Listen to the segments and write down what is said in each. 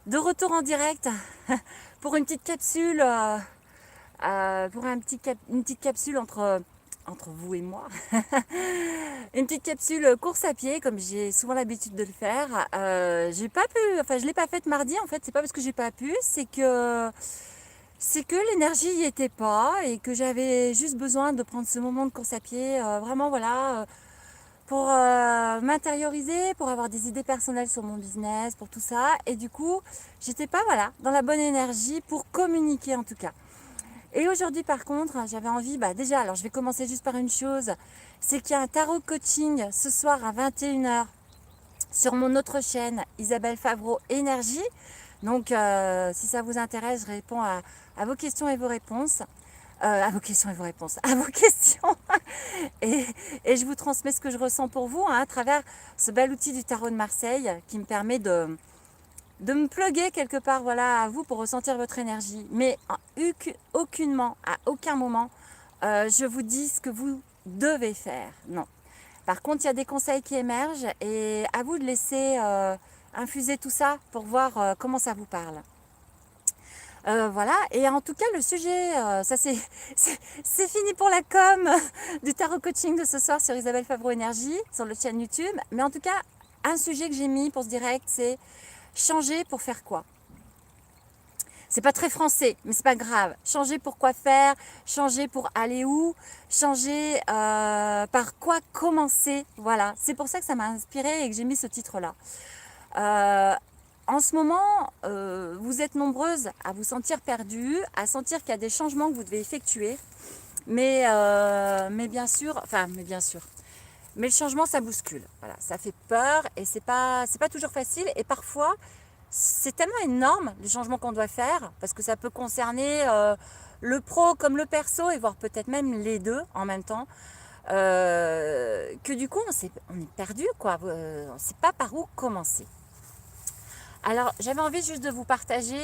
De retour en direct pour une petite capsule, une petite capsule entre vous et moi. Une petite capsule course à pied, comme j'ai souvent l'habitude de le faire. J'ai pas pu, enfin je l'ai pas faite mardi en fait. C'est pas parce que j'ai pas pu, c'est que l'énergie y était pas et que j'avais juste besoin de prendre ce moment de course à pied. Vraiment voilà. Pour m'intérioriser, pour avoir des idées personnelles sur mon business, pour tout ça. Et du coup, j'étais pas voilà, dans la bonne énergie pour communiquer en tout cas. Et aujourd'hui par contre, j'avais envie, déjà, alors je vais commencer juste par une chose, c'est qu'il y a un tarot coaching ce soir à 21h sur mon autre chaîne, Isabelle Favreau Énergie. Donc si ça vous intéresse, je réponds à vos questions et vos réponses. À vos questions et vos réponses, à vos questions. Et je vous transmets ce que je ressens pour vous à travers ce bel outil du tarot de Marseille qui me permet de me plugger quelque part voilà, à vous pour ressentir votre énergie. Mais aucunement, à aucun moment, je vous dis ce que vous devez faire. Non. Par contre, il y a des conseils qui émergent et à vous de laisser infuser tout ça pour voir comment ça vous parle. Voilà, et en tout cas le sujet, ça c'est fini pour la com du tarot coaching de ce soir sur Isabelle Favreau Énergie, sur le chaîne YouTube. Mais en tout cas, un sujet que j'ai mis pour ce direct, c'est changer pour faire quoi. C'est pas très français, mais c'est pas grave. Changer pour quoi faire, changer pour aller où, changer par quoi commencer. Voilà, c'est pour ça que ça m'a inspiré et que j'ai mis ce titre-là. En ce moment, vous êtes nombreuses à vous sentir perdues, à sentir qu'il y a des changements que vous devez effectuer. Mais bien sûr, mais le changement, ça bouscule. Voilà, ça fait peur et c'est pas toujours facile. Et parfois, c'est tellement énorme les changements qu'on doit faire parce que ça peut concerner le pro comme le perso et voire peut-être même les deux en même temps. Que du coup, on est perdu, quoi. On ne sait pas par où commencer. Alors, j'avais envie juste de vous partager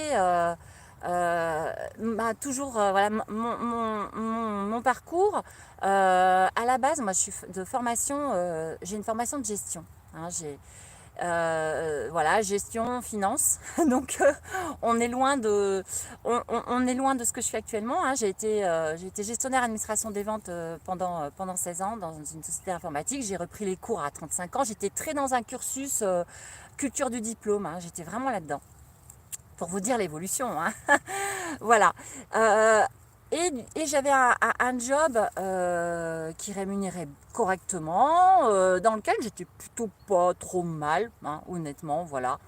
toujours voilà, mon parcours. À la base, moi, je suis de formation, j'ai une formation de gestion. Hein, voilà, gestion, finance. Donc, on est loin de ce que je fais actuellement. Hein. J'ai été gestionnaire administration des ventes pendant 16 ans dans une société informatique. J'ai repris les cours à 35 ans. J'étais très dans un cursus culture du diplôme. Hein. J'étais vraiment là-dedans. Pour vous dire l'évolution. Hein. Voilà. Et j'avais un job qui rémunérait correctement, dans lequel j'étais plutôt pas trop mal, hein, honnêtement, voilà.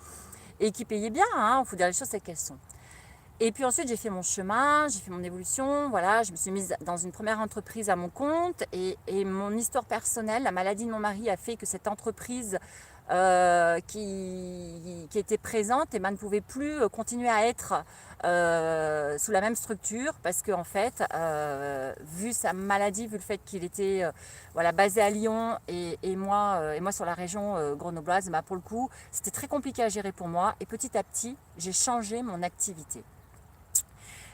Et qui payait bien, hein, il faut dire les choses telles qu'elles sont. Et puis ensuite, j'ai fait mon chemin, j'ai fait mon évolution, voilà, je me suis mise dans une première entreprise à mon compte et mon histoire personnelle, la maladie de mon mari a fait que cette entreprise qui était présente ne pouvait plus continuer à être sous la même structure parce que en fait, vu sa maladie, vu le fait qu'il était voilà, basé à Lyon et moi sur la région grenobloise, pour le coup, c'était très compliqué à gérer pour moi et petit à petit, j'ai changé mon activité.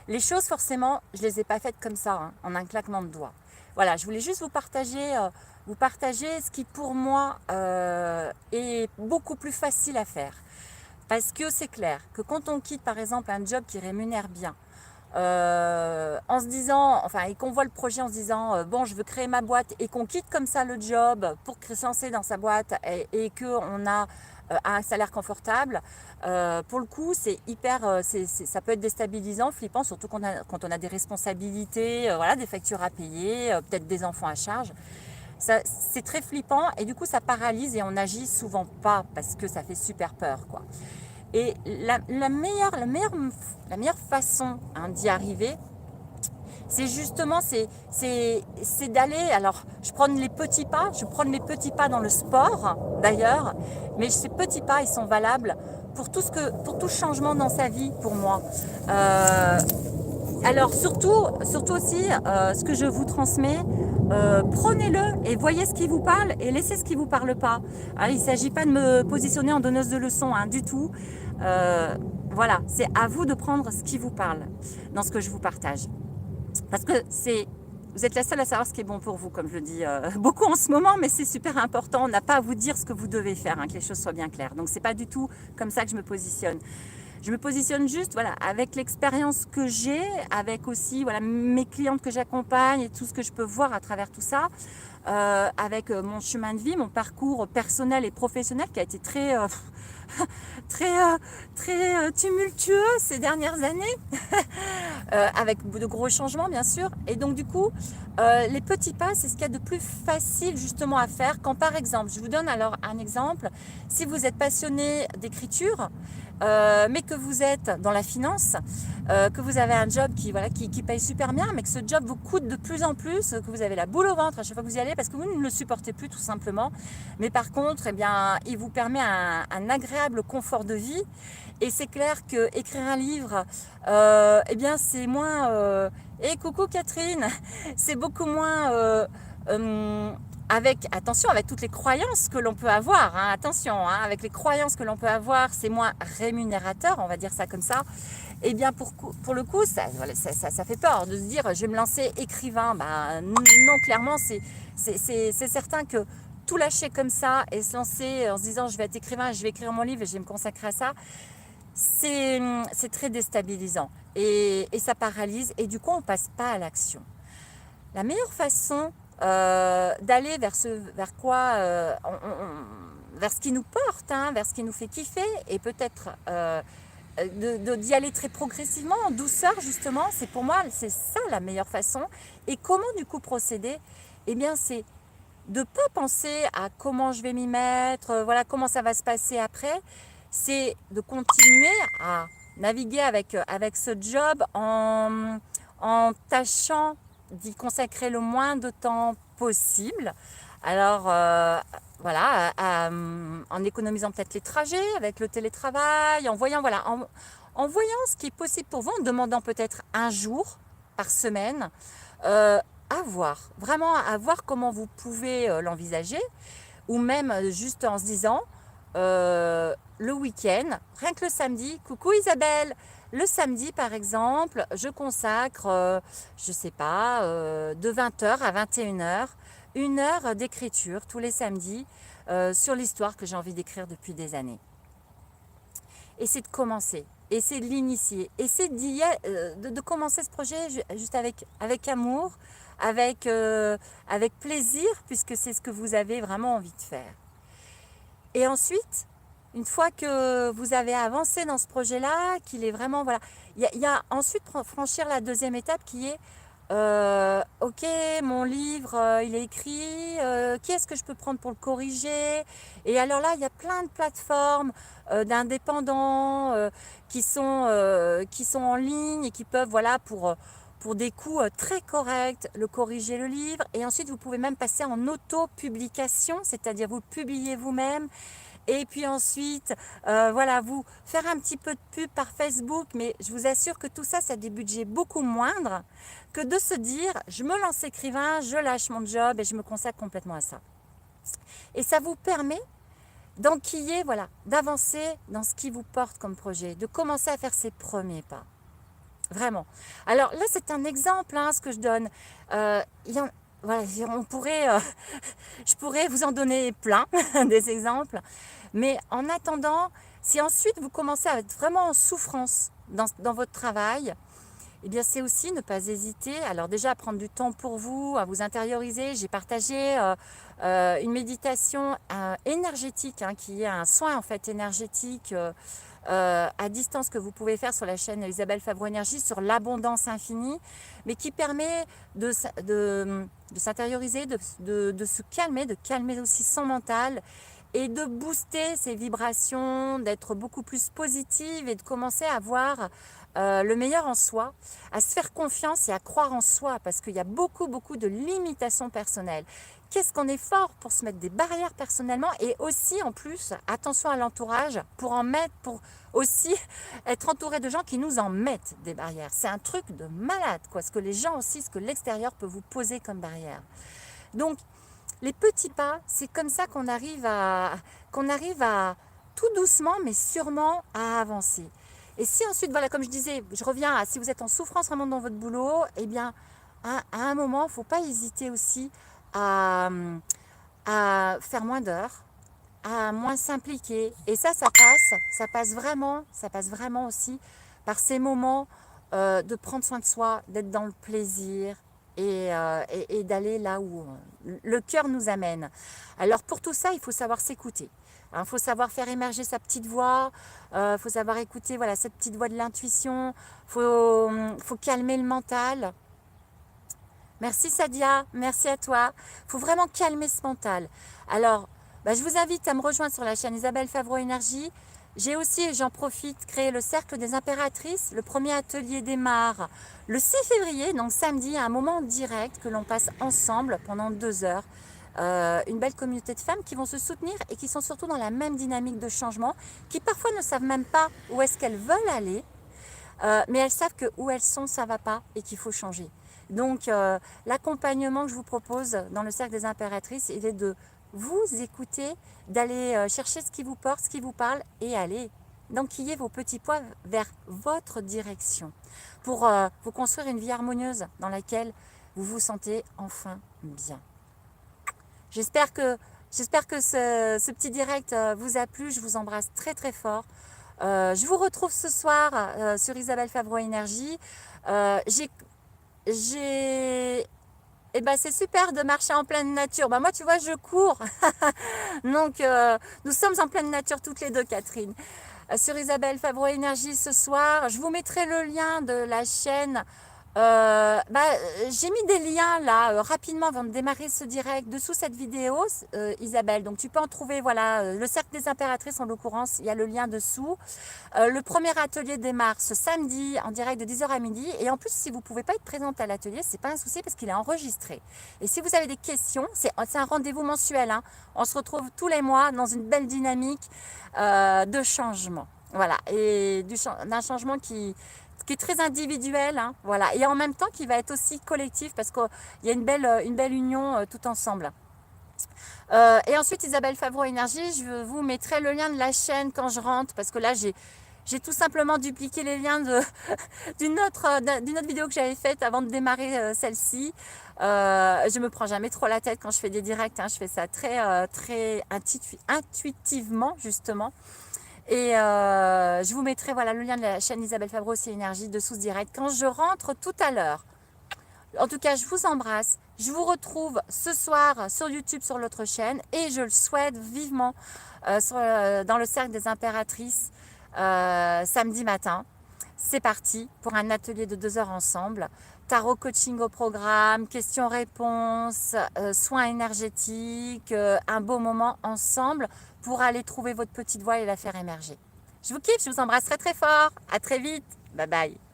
Les choses, forcément, je ne les ai pas faites comme ça, hein, en un claquement de doigts. Voilà, je voulais juste vous partager ce qui, pour moi, est beaucoup plus facile à faire. Parce que c'est clair que quand on quitte, par exemple, un job qui rémunère bien, en se disant, enfin, et qu'on voit le projet en se disant, bon, je veux créer ma boîte, et qu'on quitte comme ça le job pour se lancer dans sa boîte et qu'on a un salaire confortable, pour le coup, c'est hyper, ça peut être déstabilisant, flippant, surtout quand on a des responsabilités, voilà, des factures à payer, peut-être des enfants à charge. C'est très flippant et du coup, ça paralyse et on n'agit souvent pas parce que ça fait super peur, quoi. Et la meilleure façon, hein, d'y arriver, c'est justement c'est d'aller, alors je prends mes petits pas dans le sport d'ailleurs, mais ces petits pas ils sont valables pour tout changement dans sa vie pour moi. Alors surtout aussi ce que je vous transmets, prenez-le et voyez ce qui vous parle et laissez ce qui vous parle pas. Alors, il ne s'agit pas de me positionner en donneuse de leçons, hein, du tout. Voilà, c'est à vous de prendre ce qui vous parle dans ce que je vous partage. Parce que vous êtes la seule à savoir ce qui est bon pour vous, comme je le dis beaucoup en ce moment, mais c'est super important. On n'a pas à vous dire ce que vous devez faire, hein, que les choses soient bien claires. Donc c'est pas du tout comme ça que je me positionne. Je me positionne juste voilà, avec l'expérience que j'ai, avec aussi voilà, mes clientes que j'accompagne et tout ce que je peux voir à travers tout ça, avec mon chemin de vie, mon parcours personnel et professionnel qui a été très tumultueux ces dernières années, avec de gros changements bien sûr. Et donc du coup, les petits pas, c'est ce qu'il y a de plus facile justement à faire quand par exemple, je vous donne alors un exemple, si vous êtes passionné d'écriture, mais que vous êtes dans la finance, que vous avez un job qui paye super bien, mais que ce job vous coûte de plus en plus, que vous avez la boule au ventre à chaque fois que vous y allez parce que vous ne le supportez plus tout simplement. Mais par contre, eh bien, il vous permet un agréable confort de vie. Et c'est clair que écrire un livre, eh bien, c'est moins. Et coucou Catherine, c'est beaucoup moins. Avec toutes les croyances que l'on peut avoir, hein, attention, hein, avec les croyances que l'on peut avoir, c'est moins rémunérateur, on va dire ça comme ça. Et bien pour le coup, ça fait peur de se dire je vais me lancer écrivain. Ben, non, clairement, c'est certain que tout lâcher comme ça et se lancer en se disant je vais être écrivain, je vais écrire mon livre et je vais me consacrer à ça, c'est très déstabilisant et ça paralyse et du coup on passe pas à l'action. La meilleure façon d'aller vers vers ce qui nous porte, hein, vers ce qui nous fait kiffer et peut-être d'y aller très progressivement, en douceur justement, pour moi c'est ça la meilleure façon. Et comment du coup procéder? Eh bien c'est de ne pas penser à comment je vais m'y mettre, voilà comment ça va se passer après, c'est de continuer à naviguer avec ce job en tâchant d'y consacrer le moins de temps possible. Alors voilà, en économisant peut-être les trajets avec le télétravail, en voyant ce qui est possible pour vous, en demandant peut-être un jour par semaine, vraiment à voir comment vous pouvez l'envisager, ou même juste en se disant le week-end, rien que le samedi, coucou Isabelle, le samedi par exemple, je consacre, je sais pas, de 20h à 21h, une heure d'écriture tous les samedis sur l'histoire que j'ai envie d'écrire depuis des années. Et c'est de commencer, et c'est de l'initier, et c'est de commencer ce projet juste avec amour, avec plaisir, puisque c'est ce que vous avez vraiment envie de faire. Et ensuite, une fois que vous avez avancé dans ce projet-là, qu'il est vraiment, voilà, il y a ensuite franchir la deuxième étape qui est, ok, mon livre, il est écrit, qui est-ce que je peux prendre pour le corriger? Et alors là, il y a plein de plateformes d'indépendants qui sont en ligne et qui peuvent, voilà, pour des coûts très corrects, le corriger le livre. Et ensuite, vous pouvez même passer en auto-publication, c'est-à-dire vous publiez vous-même. Et puis ensuite, voilà, vous faire un petit peu de pub par Facebook, mais je vous assure que tout ça, ça a des budgets beaucoup moindres que de se dire, je me lance écrivain, je lâche mon job et je me consacre complètement à ça. Et ça vous permet d'enquiller, voilà, d'avancer dans ce qui vous porte comme projet, de commencer à faire ses premiers pas. Vraiment. Alors là, c'est un exemple, hein, ce que je donne. Voilà, je pourrais vous en donner plein des exemples. Mais en attendant, si ensuite vous commencez à être vraiment en souffrance dans votre travail, eh bien c'est aussi ne pas hésiter. Alors déjà à prendre du temps pour vous, à vous intérioriser. J'ai partagé une méditation énergétique, hein, qui est un soin en fait énergétique à distance que vous pouvez faire sur la chaîne Isabelle Favreau Énergie sur l'abondance infinie, mais qui permet de s'intérioriser, de se calmer, de calmer aussi son mental et de booster ses vibrations, d'être beaucoup plus positive et de commencer à voir le meilleur en soi, à se faire confiance et à croire en soi, parce qu'il y a beaucoup de limitations personnelles. Qu'est-ce qu'on est fort pour se mettre des barrières personnellement, et aussi en plus, attention à l'entourage, pour aussi être entouré de gens qui nous en mettent des barrières. C'est un truc de malade, quoi, ce que l'extérieur peut vous poser comme barrière. Donc, les petits pas, c'est comme ça qu'on arrive à tout doucement, mais sûrement à avancer. Et si ensuite, voilà, comme je disais, je reviens à si vous êtes en souffrance vraiment dans votre boulot, eh bien, à un moment, il ne faut pas hésiter aussi à faire moins d'heures, à moins s'impliquer. Et ça passe vraiment aussi par ces moments de prendre soin de soi, d'être dans le plaisir et d'aller là où le cœur nous amène. Alors pour tout ça, il faut savoir s'écouter. Il faut savoir faire émerger sa petite voix, faut savoir écouter voilà, cette petite voix de l'intuition, faut calmer le mental. Merci Sadia, merci à toi. Il faut vraiment calmer ce mental. Alors, je vous invite à me rejoindre sur la chaîne Isabelle Favreau Énergie. J'ai aussi, et j'en profite, créé le Cercle des Impératrices. Le premier atelier démarre le 6 février, donc samedi, à un moment direct que l'on passe ensemble pendant 2 heures. Une belle communauté de femmes qui vont se soutenir et qui sont surtout dans la même dynamique de changement, qui parfois ne savent même pas où est-ce qu'elles veulent aller, mais elles savent que où elles sont, ça ne va pas et qu'il faut changer. Donc, l'accompagnement que je vous propose dans le Cercle des Impératrices, il est de vous écouter, d'aller chercher ce qui vous porte, ce qui vous parle et aller d'enquiller vos petits pas vers votre direction pour vous construire une vie harmonieuse dans laquelle vous vous sentez enfin bien. J'espère que ce petit direct vous a plu. Je vous embrasse très très fort. Je vous retrouve ce soir sur Isabelle Favreau Énergie. C'est super de marcher en pleine nature. Moi, tu vois, je cours. Donc, nous sommes en pleine nature toutes les deux, Catherine. Sur Isabelle Favreau Énergie ce soir. Je vous mettrai le lien de la chaîne. J'ai mis des liens là rapidement avant de démarrer ce direct dessous cette vidéo, Isabelle. Donc tu peux en trouver, voilà, le Cercle des Impératrices en l'occurrence, il y a le lien dessous. Le premier atelier démarre ce samedi en direct de 10h à midi. Et en plus, si vous ne pouvez pas être présente à l'atelier, c'est pas un souci parce qu'il est enregistré. Et si vous avez des questions, c'est un rendez-vous mensuel. Hein. On se retrouve tous les mois dans une belle dynamique de changement. Voilà, et d'un changement qui est très individuel, hein, voilà, et en même temps qui va être aussi collectif parce qu'il y a une belle union tout ensemble. Et ensuite, Isabelle Favreau Énergie, je vous mettrai le lien de la chaîne quand je rentre parce que là, j'ai tout simplement dupliqué les liens d'une autre vidéo que j'avais faite avant de démarrer celle-ci. Je me prends jamais trop la tête quand je fais des directs, hein, je fais ça très intuitivement justement. Et je vous mettrai voilà, le lien de la chaîne Isabelle Favreau aussi Énergie dessous ce direct quand je rentre tout à l'heure. En tout cas, je vous embrasse. Je vous retrouve ce soir sur YouTube sur l'autre chaîne et je le souhaite vivement dans le Cercle des Impératrices samedi matin. C'est parti pour un atelier de 2 heures ensemble. Tarot coaching au programme, questions-réponses, soins énergétiques, un beau moment ensemble pour aller trouver votre petite voie et la faire émerger. Je vous kiffe, je vous embrasse très très fort. À très vite. Bye bye.